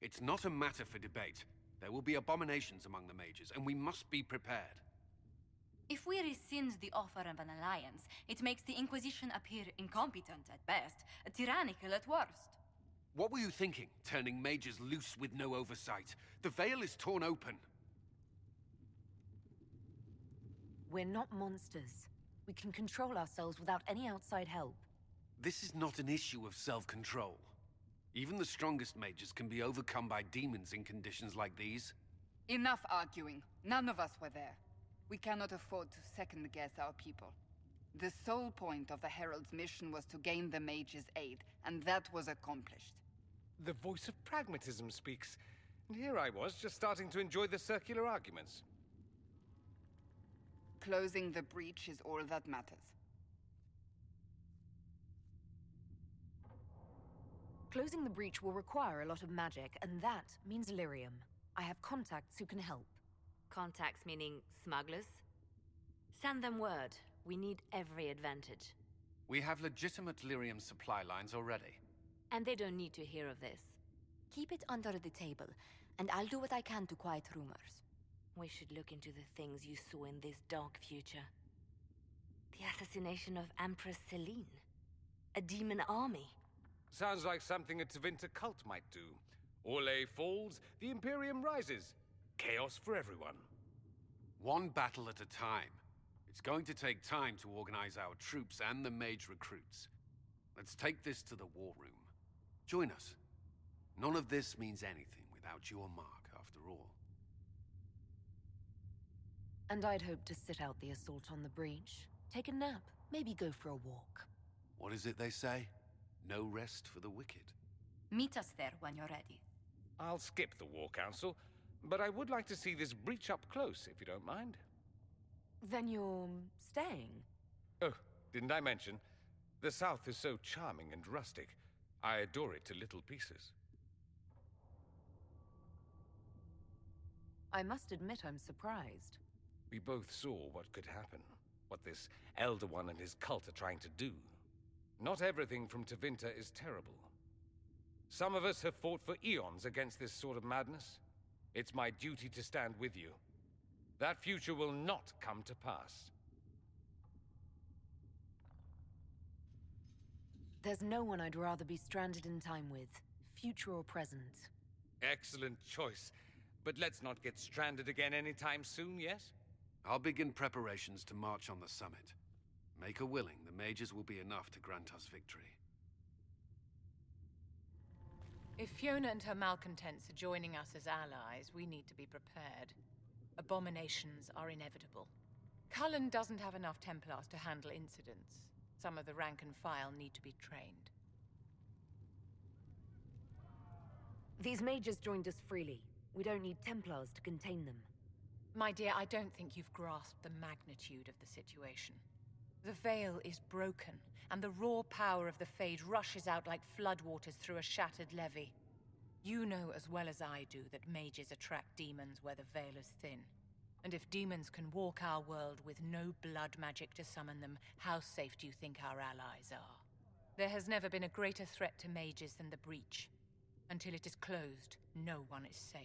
It's not a matter for debate. There will be abominations among the mages, and we must be prepared. If we rescind the offer of an alliance, it makes the Inquisition appear incompetent at best, tyrannical at worst. What were you thinking, turning mages loose with no oversight? The veil is torn open. We're not monsters. We can control ourselves without any outside help. This is not an issue of self-control. Even the strongest mages can be overcome by demons in conditions like these. Enough arguing. None of us were there. We cannot afford to second-guess our people. The sole point of the Herald's mission was to gain the mage's aid, and that was accomplished. The voice of pragmatism speaks. And here I was, just starting to enjoy the circular arguments. Closing the breach is all that matters. Closing the breach will require a lot of magic, and that means lyrium. I have contacts who can help. Contacts meaning smugglers? Send them word. We need every advantage. We have legitimate lyrium supply lines already. And they don't need to hear of this. Keep it under the table, and I'll do what I can to quiet rumors. We should look into the things you saw in this dark future. The assassination of Empress Celine. A demon army. Sounds like something a Tevinter cult might do. Orlais falls, the Imperium rises. Chaos for everyone. One battle at a time. It's going to take time to organize our troops and the mage recruits. Let's take this to the war room. Join us. None of this means anything without your mark, after all. And I'd hope to sit out the assault on the breach. Take a nap, maybe go for a walk. What is it they say? No rest for the wicked. Meet us there when you're ready. I'll skip the War Council, but I would like to see this breach up close, if you don't mind. Then you're staying? Oh, didn't I mention? The South is so charming and rustic. I adore it to little pieces. I must admit I'm surprised. We both saw what could happen, what this Elder One and his cult are trying to do. Not everything from Tevinter is terrible. Some of us have fought for eons against this sort of madness. It's my duty to stand with you. That future will not come to pass. There's no one I'd rather be stranded in time with, future or present. Excellent choice. But let's not get stranded again anytime soon, yes? I'll begin preparations to march on the summit. Make her willing, the mages will be enough to grant us victory. If Fiona and her malcontents are joining us as allies, we need to be prepared. Abominations are inevitable. Cullen doesn't have enough Templars to handle incidents. Some of the rank and file need to be trained. These mages joined us freely. We don't need Templars to contain them. My dear, I don't think you've grasped the magnitude of the situation. The veil is broken, and the raw power of the Fade rushes out like floodwaters through a shattered levee. You know as well as I do that mages attract demons where the veil is thin. And if demons can walk our world with no blood magic to summon them, how safe do you think our allies are? There has never been a greater threat to mages than the breach. Until it is closed, no one is safe.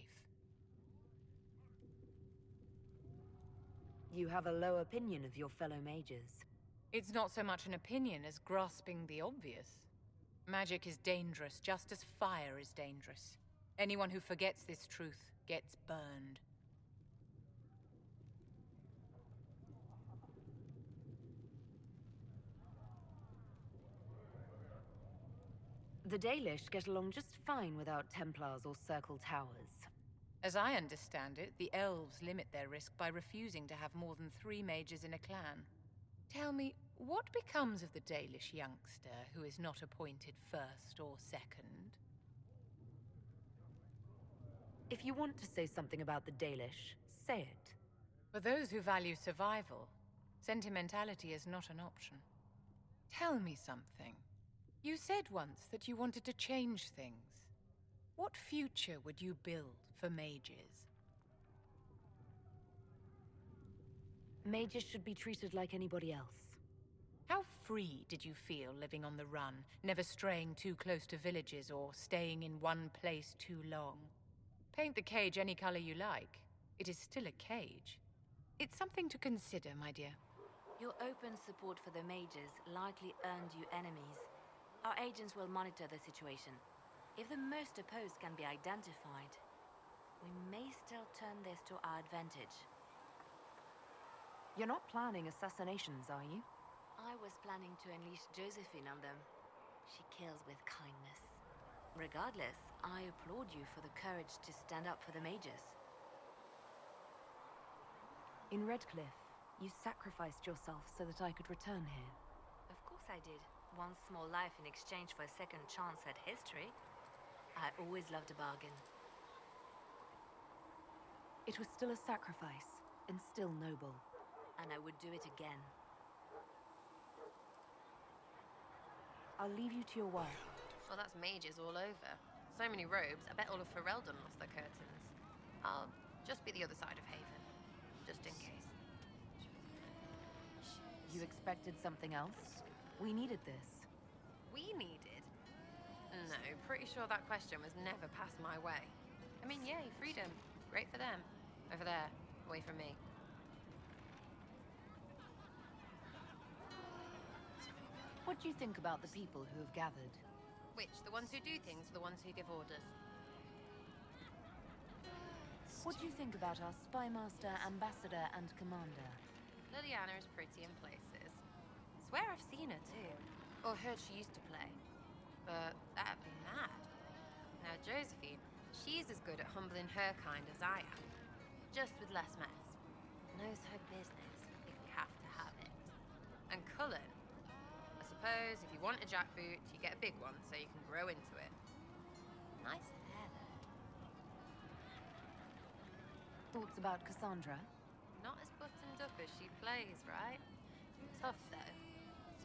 You have a low opinion of your fellow mages. It's not so much an opinion as grasping the obvious. Magic is dangerous, just as fire is dangerous. Anyone who forgets this truth gets burned. The Dalish get along just fine without Templars or Circle Towers. As I understand it, the elves limit their risk by refusing to have more than 3 mages in a clan. Tell me, what becomes of the Dalish youngster who is not appointed first or second? If you want to say something about the Dalish, say it. For those who value survival, sentimentality is not an option. Tell me something. You said once that you wanted to change things. What future would you build for mages? Mages should be treated like anybody else. How free did you feel living on the run, never straying too close to villages or staying in one place too long? Paint the cage any color you like. It is still a cage. It's something to consider, my dear. Your open support for the mages likely earned you enemies. Our agents will monitor the situation. If the most opposed can be identified, we may still turn this to our advantage. You're not planning assassinations, are you? I was planning to unleash Josephine on them. She kills with kindness. Regardless, I applaud you for the courage to stand up for the mages. In Redcliffe, you sacrificed yourself so that I could return here. Of course I did. One small life in exchange for a second chance at history. I always loved a bargain. It was still a sacrifice, and still noble. And I would do it again. I'll leave you to your work. Well, that's mages all over. So many robes, I bet all of Ferelden lost their curtains. I'll just be the other side of Haven, just in case. You expected something else? We needed this. We needed? No, pretty sure that question was never passed my way. I mean, yay, freedom. Great for them. Over there, away from me. What do you think about the people who have gathered? Which, the ones who do things or the ones who give orders? What do you think about our spymaster, ambassador, and commander? Liliana is pretty in places. Swear I've seen her too. Or heard she used to play. But that'd be mad. Now Josephine, she's as good at humbling her kind as I am. Just with less mess. Knows her business, if we have to have it. And Cullen, I suppose if you want a jackboot, you get a big one so you can grow into it. Nice hair though. Thoughts about Cassandra? Not as buttoned up as she plays, right? Tough though.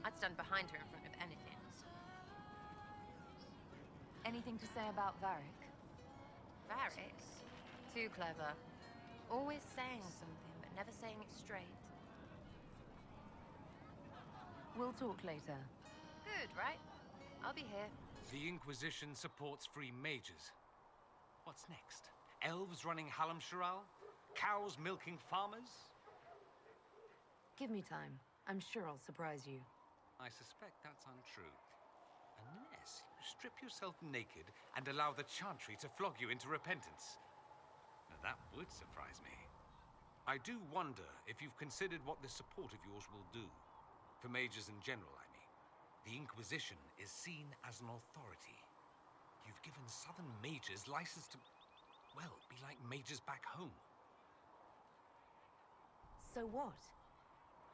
I'd stand behind her in front of anything. Anything to say about Varric? Varric? Too clever. Always saying something, but never saying it straight. We'll talk later. Good, right? I'll be here. The Inquisition supports free mages. What's next? Elves running Halamsharal? Cows milking farmers? Give me time. I'm sure I'll surprise you. I suspect that's untrue. Unless you strip yourself naked and allow the Chantry to flog you into repentance. Now that would surprise me. I do wonder if you've considered what this support of yours will do. For mages in general, I mean. The Inquisition is seen as an authority. You've given southern mages license to, well, be like mages back home. So what?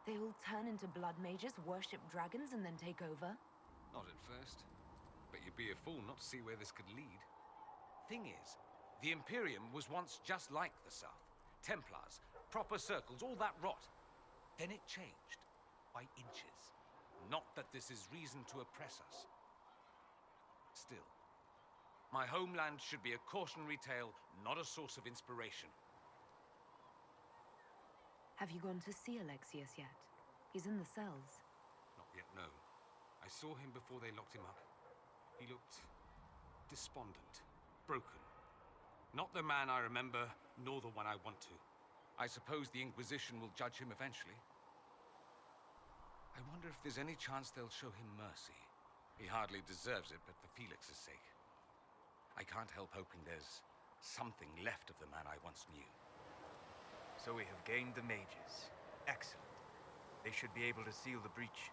They all turn into blood mages, worship dragons, and then take over? Not at first. But you'd be a fool not to see where this could lead. Thing is, the Imperium was once just like the South. Templars, proper circles, all that rot. Then it changed. By inches. Not that this is reason to oppress us. Still, my homeland should be a cautionary tale, not a source of inspiration. Have you gone to see Alexius yet? He's in the cells. Not yet, no. I saw him before they locked him up. He looked despondent, broken. Not the man I remember, nor the one I want to. I suppose the Inquisition will judge him eventually. I wonder if there's any chance they'll show him mercy. He hardly deserves it, but for Felix's sake. I can't help hoping there's something left of the man I once knew. So we have gained the mages. Excellent. They should be able to seal the breach.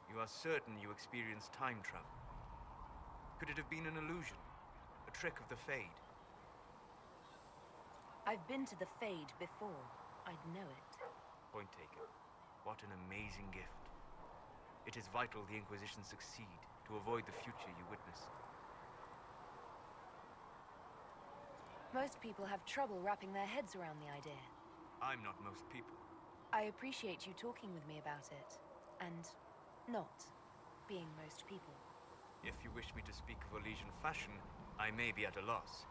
You are certain you experienced time travel. Could it have been an illusion? A trick of the Fade? I've been to the Fade before. I'd know it. Point taken. What an amazing gift. It is vital the Inquisition succeed to avoid the future you witnessed. Most people have trouble wrapping their heads around the idea. I'm not most people. I appreciate you talking with me about it. And not being most people. If you wish me to speak of Elysian fashion, I may be at a loss.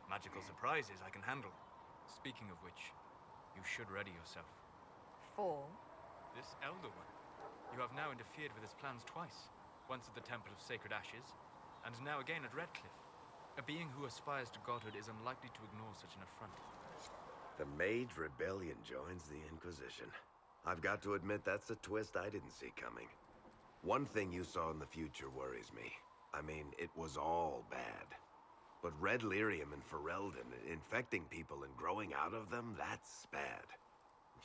Magical surprises I can handle. Speaking of which, you should ready yourself. For? This Elder One. You have now interfered with his plans twice. Once at the Temple of Sacred Ashes, and now again at Redcliffe. A being who aspires to godhood is unlikely to ignore such an affront. The Mage Rebellion joins the Inquisition. I've got to admit that's a twist I didn't see coming. One thing you saw in the future worries me. I mean, it was all bad. But Red Lyrium and Ferelden, infecting people and growing out of them, that's bad.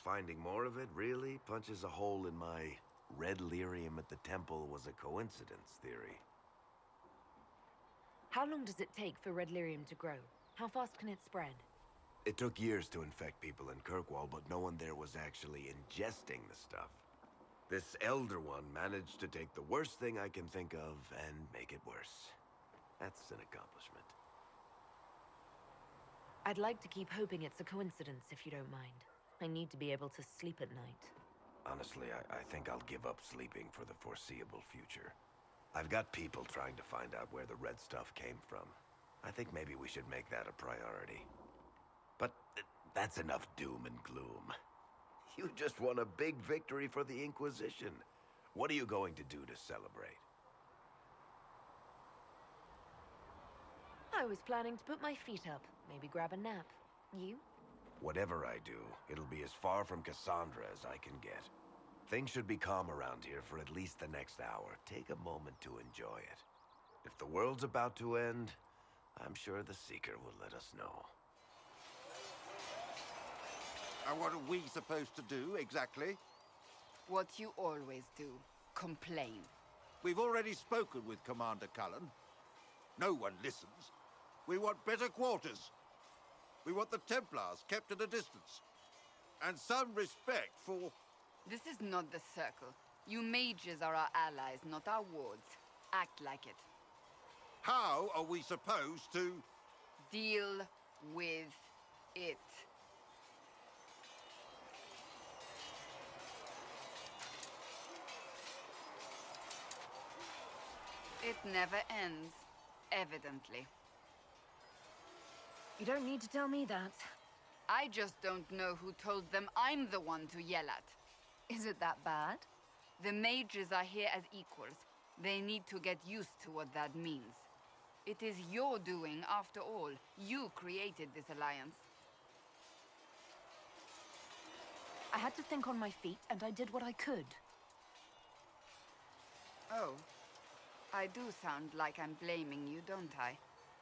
Finding more of it really punches a hole in my Red Lyrium at the temple was a coincidence theory. How long does it take for Red Lyrium to grow? How fast can it spread? It took years to infect people in Kirkwall, but no one there was actually ingesting the stuff. This Elder One managed to take the worst thing I can think of and make it worse. That's an accomplishment. I'd like to keep hoping it's a coincidence, if you don't mind. I need to be able to sleep at night. Honestly, I think I'll give up sleeping for the foreseeable future. I've got people trying to find out where the red stuff came from. I think maybe we should make that a priority. But that's enough doom and gloom. You just won a big victory for the Inquisition. What are you going to do to celebrate? I was planning to put my feet up, maybe grab a nap. You? Whatever I do, it'll be as far from Cassandra as I can get. Things should be calm around here for at least the next hour. Take a moment to enjoy it. If the world's about to end, I'm sure the Seeker will let us know. And what are we supposed to do, exactly? What you always do. Complain. We've already spoken with Commander Cullen. No one listens. We want better quarters. We want the Templars kept at a distance. And some respect for... This is not the Circle. You mages are our allies, not our wards. Act like it. How are we supposed to... Deal with it. It never ends, evidently. You don't need to tell me that. I just don't know who told them I'm the one to yell at. Is it that bad? The mages are here as equals. They need to get used to what that means. It is your doing, after all. You created this alliance. I had to think on my feet, and I did what I could. Oh. I do sound like I'm blaming you, don't I?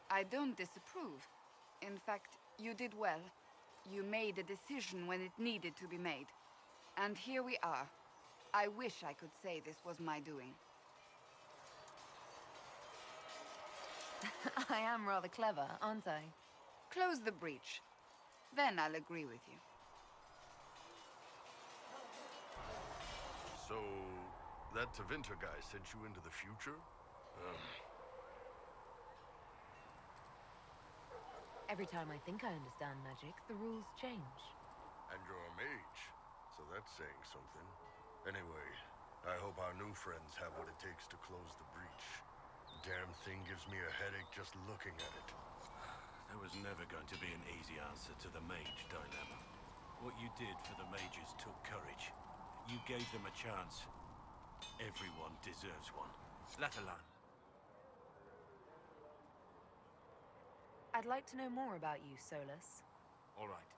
I don't disapprove. In fact, you did well. You made a decision when it needed to be made. And here we are. I wish I could say this was my doing. I am rather clever, aren't I? Close the breach. Then I'll agree with you. So, that Tevinter guy sent you into the future? Every time I think I understand magic, the rules change. And you're a mage, so that's saying something. Anyway, I hope our new friends have what it takes to close the breach. Damn thing gives me a headache just looking at it. There was never going to be an easy answer to the mage dilemma. What you did for the mages took courage. You gave them a chance. Everyone deserves one. Lavellan. I'd like to know more about you, Solas. All right.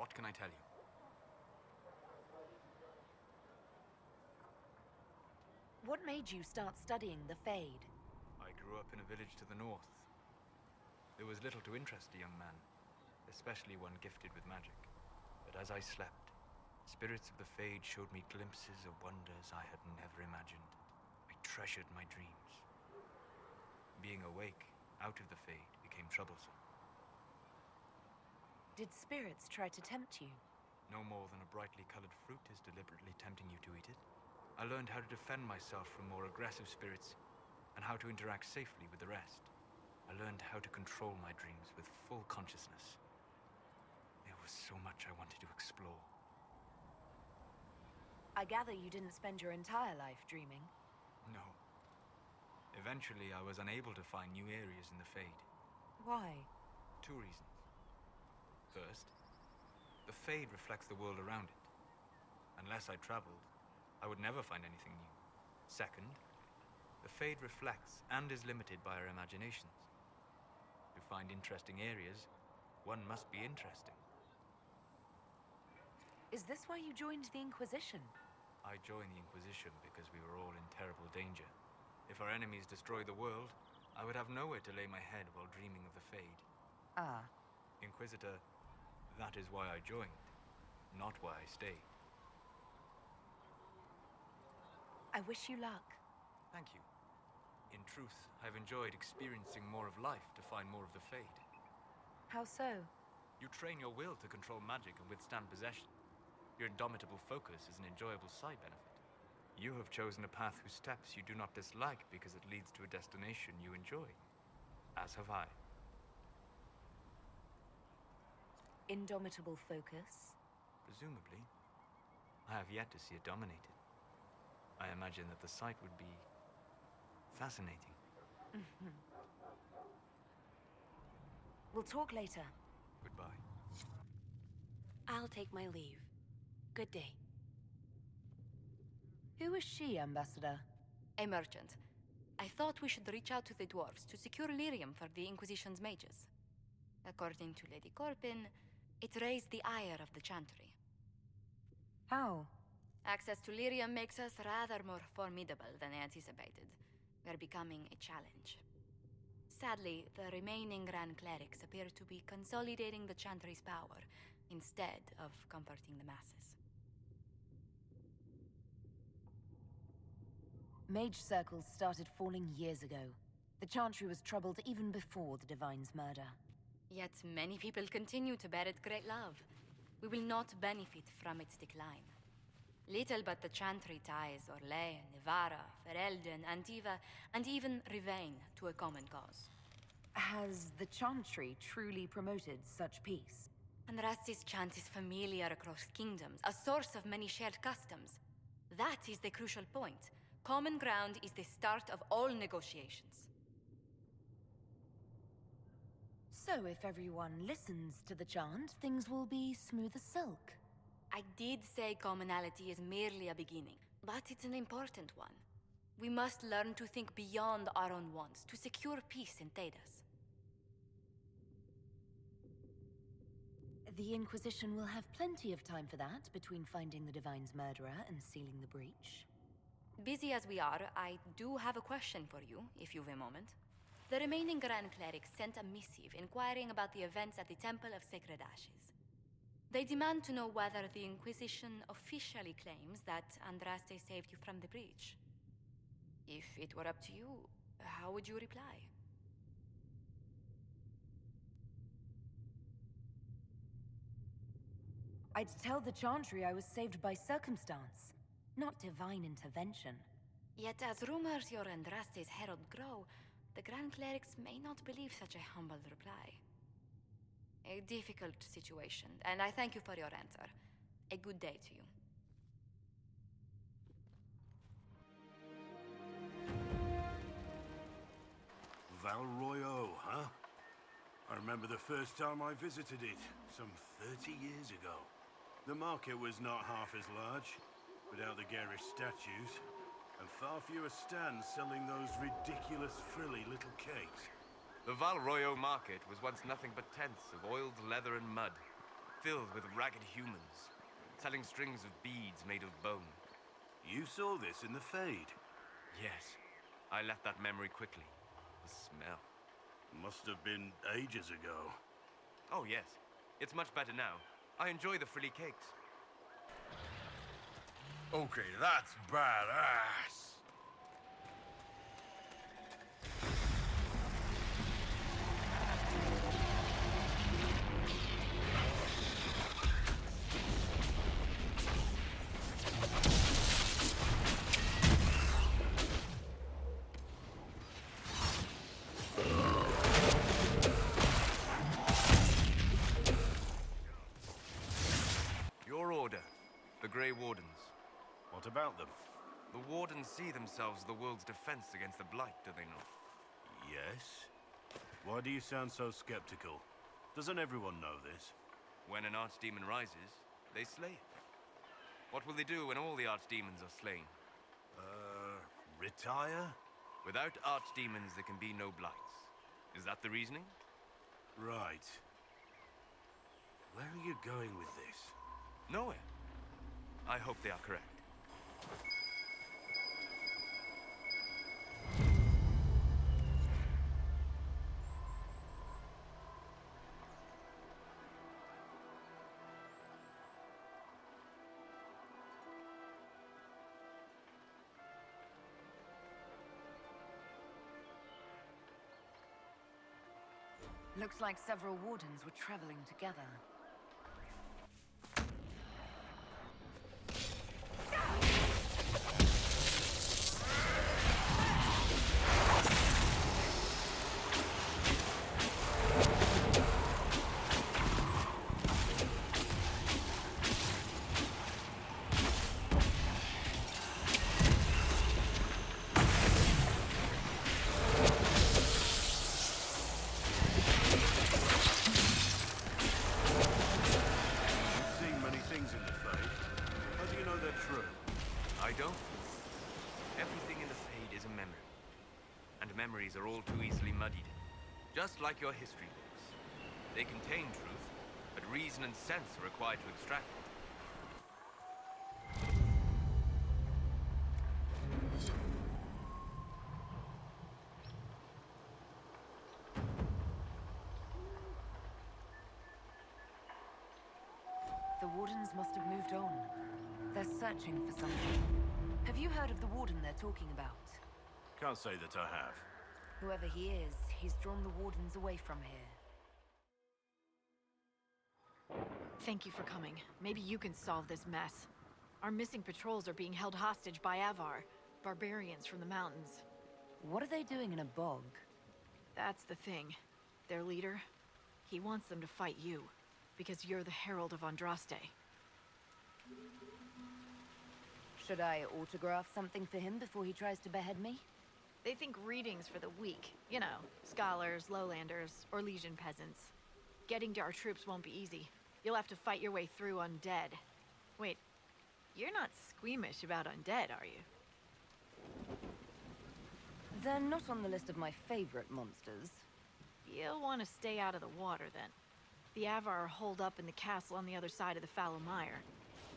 What can I tell you? What made you start studying the Fade? I grew up in a village to the north. There was little to interest a young man, especially one gifted with magic. But as I slept, spirits of the Fade showed me glimpses of wonders I had never imagined. I treasured my dreams. Being awake, out of the Fade, became troublesome. Did spirits try to tempt you? No more than a brightly colored fruit is deliberately tempting you to eat it. I learned how to defend myself from more aggressive spirits, and how to interact safely with the rest. I learned how to control my dreams with full consciousness. There was so much I wanted to explore. I gather you didn't spend your entire life dreaming. No. Eventually, I was unable to find new areas in the Fade. Why? 2 reasons. First, the Fade reflects the world around it. Unless I traveled, I would never find anything new. Second, the Fade reflects and is limited by our imaginations. To find interesting areas, one must be interesting. Is this why you joined the Inquisition? I joined the Inquisition because we were all in terrible danger. If our enemies destroyed the world, I would have nowhere to lay my head while dreaming of the Fade. Ah. Inquisitor, that is why I joined, not why I stayed. I wish you luck. Thank you. In truth, I've enjoyed experiencing more of life to find more of the Fade. How so? You train your will to control magic and withstand possession. Your indomitable focus is an enjoyable side benefit. You have chosen a path whose steps you do not dislike because it leads to a destination you enjoy. As have I. Indomitable focus? Presumably. I have yet to see it dominated. I imagine that the sight would be fascinating. We'll talk later. Goodbye. I'll take my leave. Good day. Who is she, Ambassador? A merchant. I thought we should reach out to the dwarves to secure lyrium for the Inquisition's mages. According to Lady Corpin, it raised the ire of the Chantry. How? Access to lyrium makes us rather more formidable than anticipated. We're becoming a challenge. Sadly, the remaining Grand Clerics appear to be consolidating the Chantry's power, instead of comforting the masses. Mage circles started falling years ago. The Chantry was troubled even before the Divine's murder. Yet many people continue to bear it great love. We will not benefit from its decline. Little but the Chantry ties Orlais, Nevarra, Ferelden, Antiva, and even Rivain to a common cause. Has the Chantry truly promoted such peace? Andraste's chant is familiar across kingdoms, a source of many shared customs. That is the crucial point. Common ground is the start of all negotiations. So if everyone listens to the chant, things will be smooth as silk. I did say commonality is merely a beginning, but it's an important one. We must learn to think beyond our own wants to secure peace in Thedas. The Inquisition will have plenty of time for that, between finding the Divine's murderer and sealing the breach. Busy as we are, I do have a question for you, if you've a moment. The remaining Grand Clerics sent a missive inquiring about the events at the Temple of Sacred Ashes. They demand to know whether the Inquisition officially claims that Andraste saved you from the breach. If it were up to you, how would you reply? I'd tell the Chantry I was saved by circumstance, not divine intervention. Yet as rumors your Andraste's herald grow, the Grand Clerics may not believe such a humble reply. A difficult situation, and I thank you for your answer. A good day to you. Val Royaux, huh? I remember the first time I visited it, some 30 years ago. The market was not half as large, without the garish statues, and far fewer stands selling those ridiculous frilly little cakes. The Val Royaux market was once nothing but tents of oiled leather and mud, filled with ragged humans, selling strings of beads made of bone. You saw this in the Fade? Yes, I left that memory quickly. The smell. Must have been ages ago. Oh yes, it's much better now. I enjoy the frilly cakes. Okay, that's badass. Your order, the Grey Wardens. What about them? The Wardens see themselves as the world's defense against the Blight, do they not? Yes? Why do you sound so skeptical? Doesn't everyone know this? When an archdemon rises, they slay it. What will they do when all the archdemons are slain? Retire? Without archdemons, there can be no blights. Is that the reasoning? Right. Where are you going with this? Nowhere. I hope they are correct. Looks like several Wardens were traveling together. Memories are all too easily muddied. Just like your history books. They contain truth, but reason and sense are required to extract it. The Wardens must have moved on. They're searching for something. Have you heard of the Warden they're talking about? Can't say that I have. Whoever he is, he's drawn the Wardens away from here. Thank you for coming. Maybe you can solve this mess. Our missing patrols are being held hostage by Avar, barbarians from the mountains. What are they doing in a bog? That's the thing. Their leader, he wants them to fight you, because you're the Herald of Andraste. Should I autograph something for him before he tries to behead me? They think readings for the weak. You know, scholars, lowlanders, or legion peasants. Getting to our troops won't be easy. You'll have to fight your way through undead. Wait, you're not squeamish about undead, are you? They're not on the list of my favorite monsters. You'll want to stay out of the water, then. The Avar are holed up in the castle on the other side of the Fallow Mire.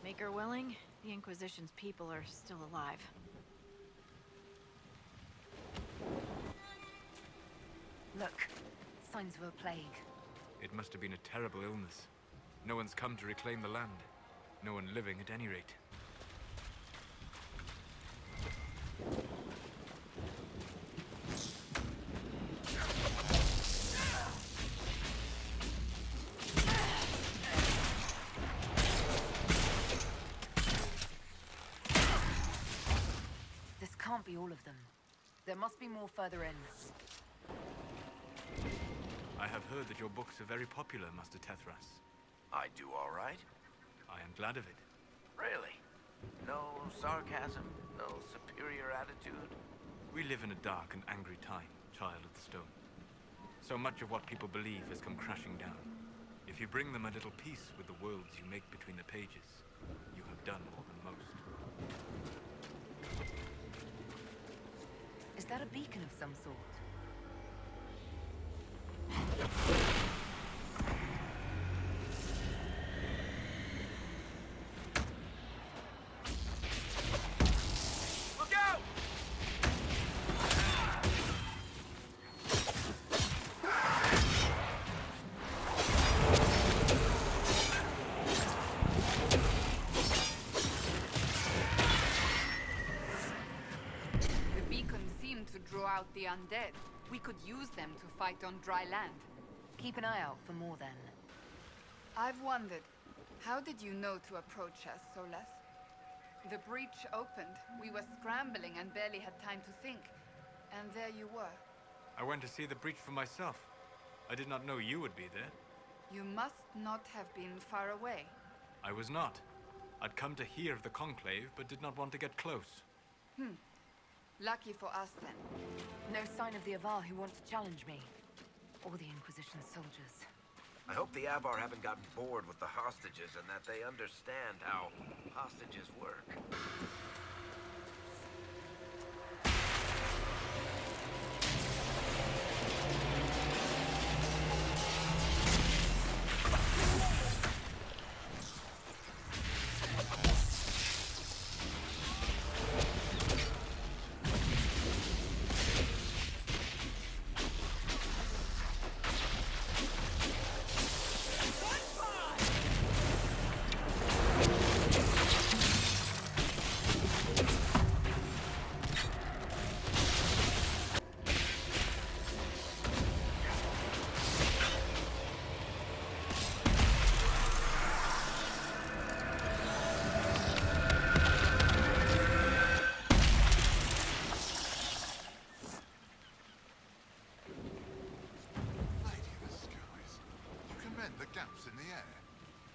Maker willing, the Inquisition's people are still alive. Look, signs of a plague. It must have been a terrible illness. No one's come to reclaim the land. No one living, at any rate. This can't be all of them. There must be more further in. I have heard that your books are very popular, Master Tethras. I do all right. I am glad of it. Really? No sarcasm? No superior attitude? We live in a dark and angry time, Child of the Stone. So much of what people believe has come crashing down. If you bring them a little peace with the worlds you make between the pages, you have done more than most. Is that a beacon of some sort? Look out! The beacon seemed to draw out the undead. We could use them to fight on dry land. Keep an eye out for more then. I've wondered, how did you know to approach us, Solas? The breach opened. We were scrambling and barely had time to think. And there you were. I went to see the breach for myself. I did not know you would be there. You must not have been far away. I was not. I'd come to hear of the Conclave, but did not want to get close. Lucky for us, then. No sign of the Avar who want to challenge me. Or the Inquisition soldiers. I hope the Avar haven't gotten bored with the hostages and that they understand how hostages work.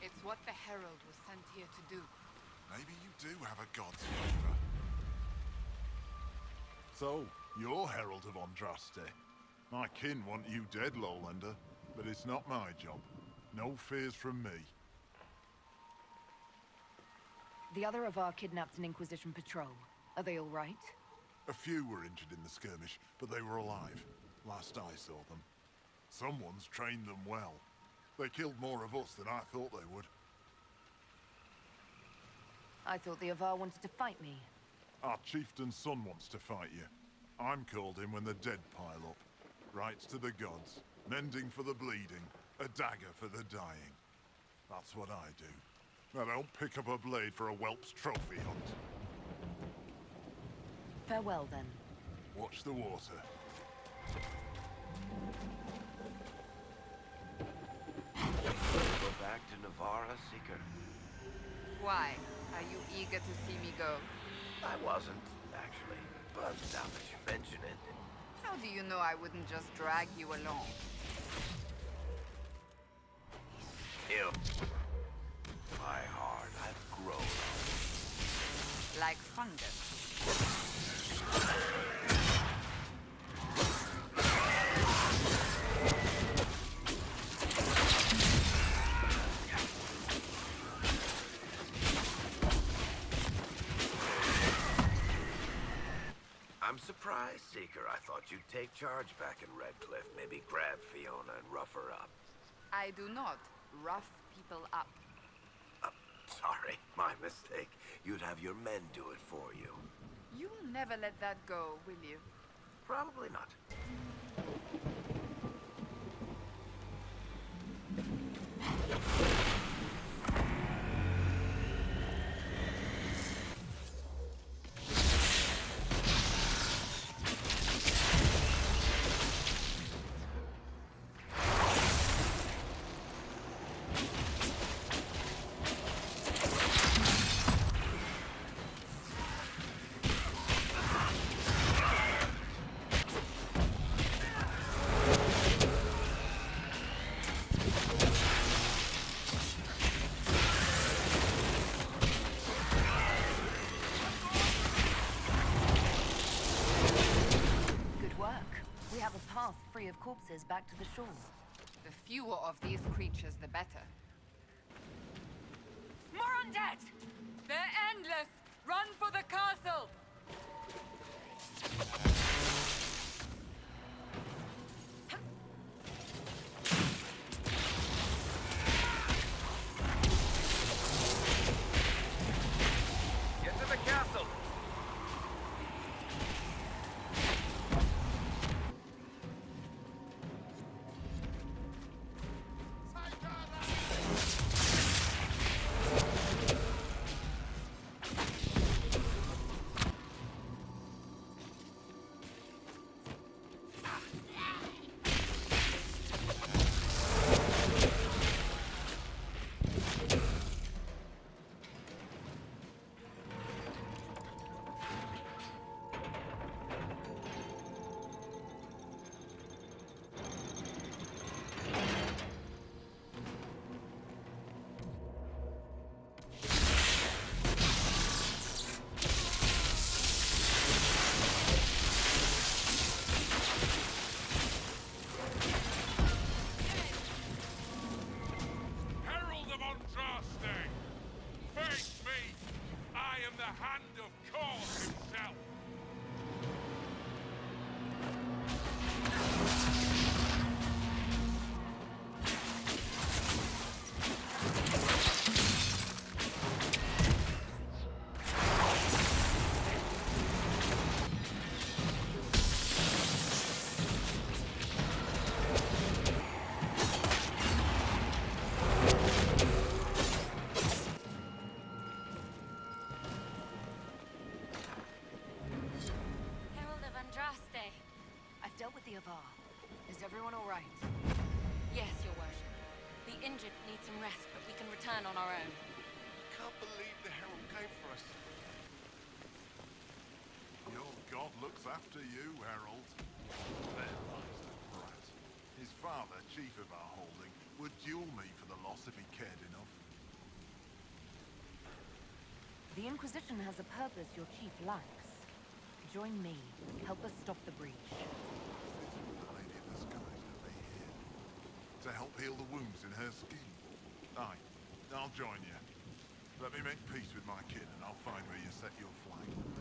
It's what the Herald was sent here to do. Maybe you do have a god's favor. So, you're Herald of Andraste. My kin want you dead, Lowlander, but it's not my job. No fears from me. The other Avar kidnapped an Inquisition patrol. Are they all right? A few were injured in the skirmish, but they were alive. Last I saw them. Someone's trained them well. They killed more of us than I thought they would. I thought the Avar wanted to fight me. Our chieftain's son wants to fight you. I'm called in when the dead pile up. Rights to the gods, mending for the bleeding, a dagger for the dying. That's what I do. I don't pick up a blade for a whelp's trophy hunt. Farewell, then. Watch the water. Go back to Navarra, Seeker? Why? Are you eager to see me go? I wasn't, actually. But now that you mention it... How do you know I wouldn't just drag you along? Ew. My heart, I've grown. Like fungus. I'm surprised, Seeker. I thought you'd take charge back in Redcliffe. Maybe grab Fiona and rough her up. I do not rough people up. Sorry, my mistake. You'd have your men do it for you. You'll never let that go, will you? Probably not. Free of corpses back to the shore. The fewer of these creatures, the better. More undead! They're endless! Run for the castle! Get to the castle! plan on our own. Can't believe the Herald came for us. Your god looks after you, Herald. There lies the brat. His father, chief of our holding, would duel me for the loss if he cared enough. The Inquisition has a purpose your chief lacks. Join me. Help us stop the breach. The Lady of the Skies will be here. To help heal the wounds in her skin. Aye, I'll join you. Let me make peace with my kin and I'll find where you set your flag.